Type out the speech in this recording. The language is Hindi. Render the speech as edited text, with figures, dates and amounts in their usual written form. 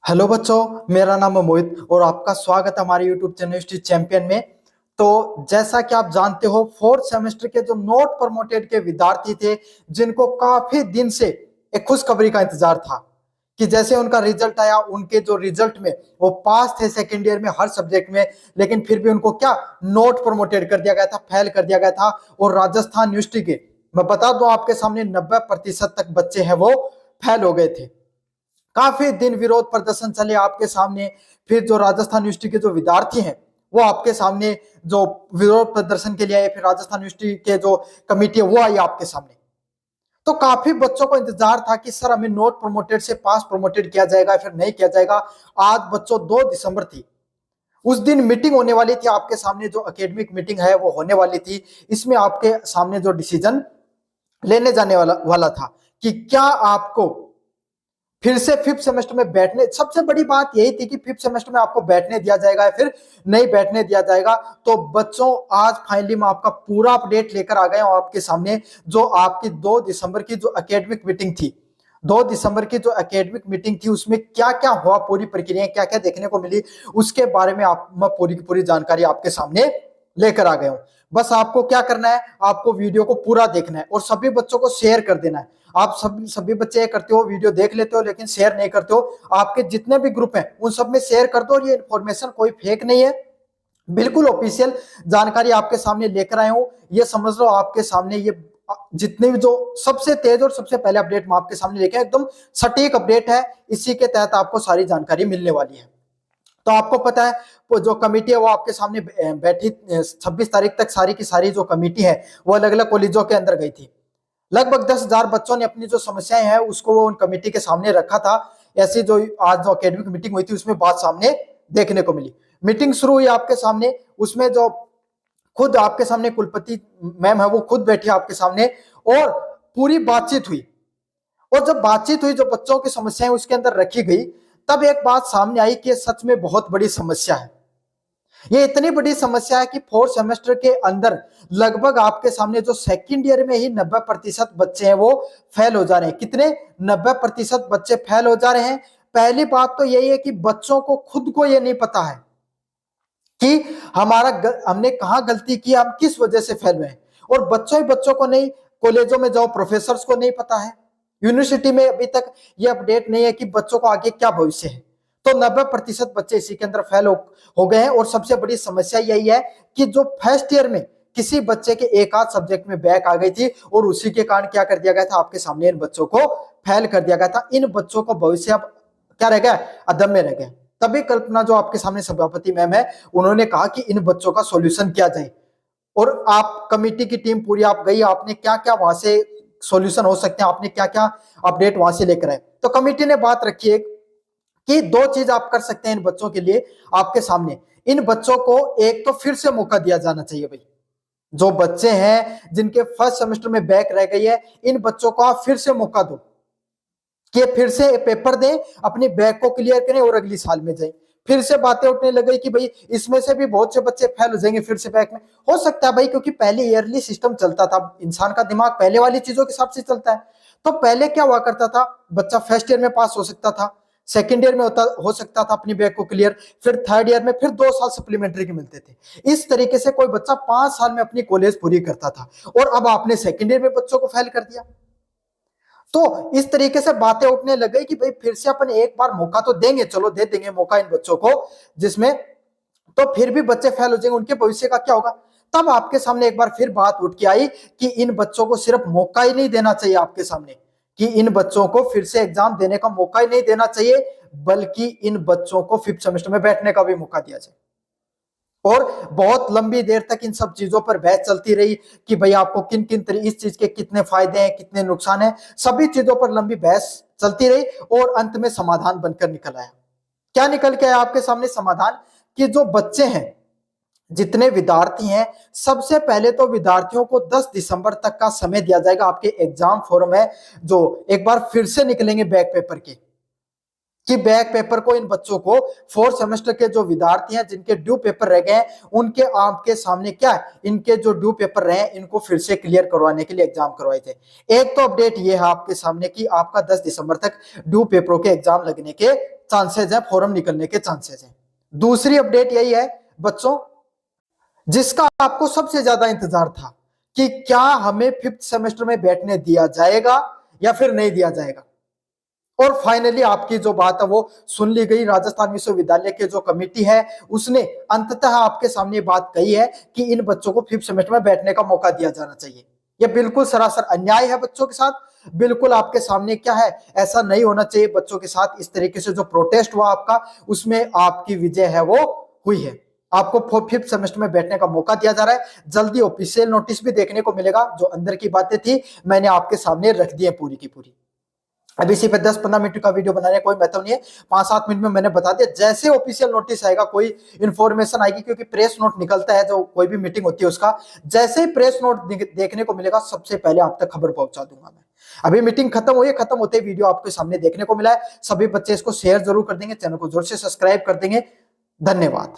हेलो बच्चों, मेरा नाम है मोहित और आपका स्वागत है हमारे यूट्यूब चैनल हिस्ट्री चैंपियन में। तो जैसा कि आप जानते हो, फोर्थ सेमेस्टर के जो नॉट प्रमोटेड के विद्यार्थी थे, जिनको काफी दिन से एक खुशखबरी का इंतजार था कि जैसे उनका रिजल्ट आया, उनके जो रिजल्ट में वो पास थे सेकेंड ईयर में हर सब्जेक्ट में, लेकिन फिर भी उनको क्या नॉट प्रमोटेड कर दिया गया था, फेल कर दिया गया था। और राजस्थान यूनिवर्सिटी के मैं बता दूं आपके सामने 90% तक बच्चे हैं वो फेल हो गए थे। काफी दिन विरोध प्रदर्शन चले आपके सामने। फिर जो राजस्थान यूनिवर्सिटी के जो विद्यार्थी हैं वो आपके सामने जो विरोध प्रदर्शन के लिए आए, फिर राजस्थान यूनिवर्सिटी के जो कमेटी है वो आई आपके सामने। तो काफी बच्चों को इंतजार था कि सर हमें नॉट प्रमोटेड से पास प्रमोटेड किया जाएगा फिर नहीं किया जाएगा। आज बच्चों 2 दिसंबर थी, उस दिन मीटिंग होने वाली थी आपके सामने, जो एकेडमिक मीटिंग है वो होने वाली थी। इसमें आपके सामने जो डिसीजन लेने जाने वाला था कि क्या आपको फिर से फिफ्थ सेमेस्टर में बैठने, सबसे बड़ी बात यही थी कि फिफ्थ सेमेस्टर में आपको बैठने दिया जाएगा या फिर नहीं बैठने दिया जाएगा। तो बच्चों आज फाइनली मैं आपका पूरा अपडेट लेकर आ गया हूं आपके सामने। जो आपकी 2 दिसंबर की जो एकेडमिक मीटिंग थी, 2 दिसंबर की जो एकेडमिक मीटिंग थी, उसमें क्या क्या हुआ, पूरी प्रक्रिया क्या क्या देखने को मिली, उसके बारे में मैं पूरी की पूरी जानकारी आपके सामने लेकर आ गया हूं। बस आपको क्या करना है, आपको वीडियो को पूरा देखना है और सभी बच्चों को शेयर कर देना है। आप सभी बच्चे ये करते हो, वीडियो देख लेते हो लेकिन शेयर नहीं करते हो। आपके जितने भी ग्रुप हैं उन सब में शेयर कर दो। और ये इन्फॉर्मेशन कोई फेक नहीं है, बिल्कुल ऑफिशियल जानकारी आपके सामने लेकर आए हूं। ये समझ लो आपके सामने ये जितने भी जो सबसे तेज और सबसे पहले अपडेट मैं आपके सामने लेके एकदम सटीक अपडेट है। इसी के तहत आपको सारी जानकारी मिलने वाली है। तो आपको पता है वो जो कमेटी है वो आपके सामने बैठी 26 तारीख तक, सारी की सारी जो कमेटी है वो अलग अलग कॉलेजों के अंदर गई थी। लगभग 10,000 बच्चों ने अपनी जो समस्याएं हैं उसको वो उन कमेटी के सामने रखा था। ऐसी जो आज जो एकेडमिक मीटिंग हुई थी उसमें बात सामने देखने को मिली। मीटिंग शुरू हुई आपके सामने, उसमें जो खुद आपके सामने कुलपति मैम है वो खुद बैठी आपके सामने और पूरी बातचीत हुई। और जब बातचीत हुई, जो बच्चों की समस्याएं उसके अंदर रखी गई, तब एक बात सामने आई कि सच में बहुत बड़ी समस्या है। ये इतनी बड़ी समस्या है कि फोर्थ सेमेस्टर के अंदर लगभग आपके सामने जो सेकंड ईयर में ही 90% बच्चे हैं वो फेल हो जा रहे हैं। कितने? 90% बच्चे फेल हो जा रहे हैं। पहली बात तो यही है कि बच्चों को खुद को ये नहीं पता है कि हमने कहाँ गलती की, हम किस वजह से फेल हुए। और बच्चों ही बच्चों को नहीं, कॉलेजों में जाओ प्रोफेसर्स को नहीं पता है, यूनिवर्सिटी में अभी तक ये अपडेट नहीं है कि बच्चों को आगे क्या भविष्य है। तो 90% बच्चे इसी के अंदर फेल हो गए हैं। और सबसे बड़ी समस्या यही है कि जो फर्स्ट ईयर में किसी बच्चे के एक आध सब्जेक्ट में बैक आ गई थी और उसी के कारण क्या कर दिया गया था, आपके सामने इन बच्चों को फेल कर दिया गया था। इन बच्चों को भविष्य अब क्या रह गया, अदम्य रह गया। तभी कल्पना जो आपके सामने सभापति मैम है, उन्होंने कहा कि इन बच्चों का सॉल्यूशन किया जाए। और आप कमेटी की टीम पूरी आप गई, आपने क्या क्या वहां से सॉल्यूशन हो सकते हैं, आपने क्या क्या अपडेट वहां से लेकर आए। तो कमेटी ने बात रखी है कि 2 चीज आप कर सकते हैं इन बच्चों के लिए आपके सामने। इन बच्चों को एक तो फिर से मौका दिया जाना चाहिए। भाई जो बच्चे हैं जिनके फर्स्ट सेमेस्टर में बैक रह गई है, इन बच्चों को आप फिर से मौका दो कि फिर से पेपर दें, अपनी बैक को क्लियर करें और अगली साल में जाए। फिर से बातें उठने लगी कि भाई इसमें से भी बहुत से बच्चे फेल हो जाएंगे फिर से बैक में। हो सकता है भाई, क्योंकि पहले ईयरली सिस्टम चलता था, इंसान का दिमाग पहले वाली चीजों के हिसाब से चलता है। तो पहले क्या हुआ करता था, बच्चा फर्स्ट ईयर में पास हो सकता था, सेकेंड ईयर में हो सकता था अपनी बैक को क्लियर, फिर थर्ड ईयर में फिर 2 साल सप्लीमेंट्री के मिलते थे। इस तरीके से कोई बच्चा 5 साल में अपनी कॉलेज पूरी करता था। और अब आपने सेकेंड ईयर में बच्चों को फेल कर दिया। तो इस तरीके से बातें उठने लग गई कि भाई फिर से अपन एक बार मौका तो देंगे, चलो दे देंगे मौका इन बच्चों को, जिसमें तो फिर भी बच्चे फेल हो जाएंगे, उनके भविष्य का क्या होगा। तब आपके सामने एक बार फिर बात उठ के आई कि इन बच्चों को सिर्फ मौका ही नहीं देना चाहिए आपके सामने, कि इन बच्चों को फिर से एग्जाम देने का मौका ही नहीं देना चाहिए, बल्कि इन बच्चों को फिफ्थ सेमेस्टर में बैठने का भी मौका दिया जाए। और बहुत लंबी देर तक इन सब चीजों पर बहस चलती रही कि भाई आपको किन किन इस चीज के कितने फायदे हैं, कितने नुकसान हैं, सभी चीजों पर लंबी बहस चलती रही। और अंत में समाधान बनकर निकल आया। क्या निकल के आया आपके सामने समाधान? कि जो बच्चे हैं, जितने विद्यार्थी हैं, सबसे पहले तो विद्यार्थियों को 10 दिसंबर तक का समय दिया जाएगा। आपके एग्जाम फॉर्म है जो एक बार फिर से निकलेंगे बैक पेपर के, कि बैक पेपर को इन बच्चों को फोर्थ सेमेस्टर के जो विद्यार्थी हैं जिनके ड्यू पेपर रह गए, उनके आपके सामने क्या है, इनके जो ड्यू पेपर रहे इनको फिर से क्लियर करवाने के लिए एग्जाम करवाए थे। एक तो अपडेट ये है आपके सामने कि आपका 10 दिसंबर तक ड्यू पेपरों के एग्जाम लगने के चांसेस है, फॉर्म निकलने के चांसेस है। दूसरी अपडेट यही है बच्चों, जिसका आपको सबसे ज्यादा इंतजार था कि क्या हमें 5th सेमेस्टर में बैठने दिया जाएगा या फिर नहीं दिया जाएगा। और फाइनली आपकी जो बात है वो सुन ली गई। राजस्थान विश्वविद्यालय के जो कमेटी है उसने अंततः आपके सामने बात कही है कि इन बच्चों को 5th सेमेस्टर में बैठने का मौका दिया जाना चाहिए। यह बिल्कुल सरासर अन्याय है बच्चों के साथ। बिल्कुल आपके सामने क्या है, ऐसा नहीं होना चाहिए बच्चों के साथ। इस तरीके से जो प्रोटेस्ट हुआ आपका, उसमें आपकी विजय है वो हुई है। आपको 5th सेमेस्टर में बैठने का मौका दिया जा रहा है। जल्दी ऑफिशियल नोटिस भी देखने को मिलेगा। जो अंदर की बातें थी मैंने आपके सामने रख दी है पूरी की पूरी। अब इसी पे 10-15 मिनट का वीडियो बनाने कोई मतलब नहीं है, 5-7 मिनट में मैंने बता दिया। जैसे ऑफिशियल नोटिस आएगा, कोई इंफॉर्मेशन आएगी, क्योंकि प्रेस नोट निकलता है जो कोई भी मीटिंग होती है उसका, जैसे ही प्रेस नोट देखने को मिलेगा सबसे पहले आप तक खबर पहुंचा दूंगा मैं। अभी मीटिंग खत्म हुई है, खत्म होते ही वीडियो आपके सामने देखने को मिला है। सभी बच्चे इसको शेयर जरूर कर देंगे, चैनल को जोर से सब्सक्राइब कर देंगे। धन्यवाद।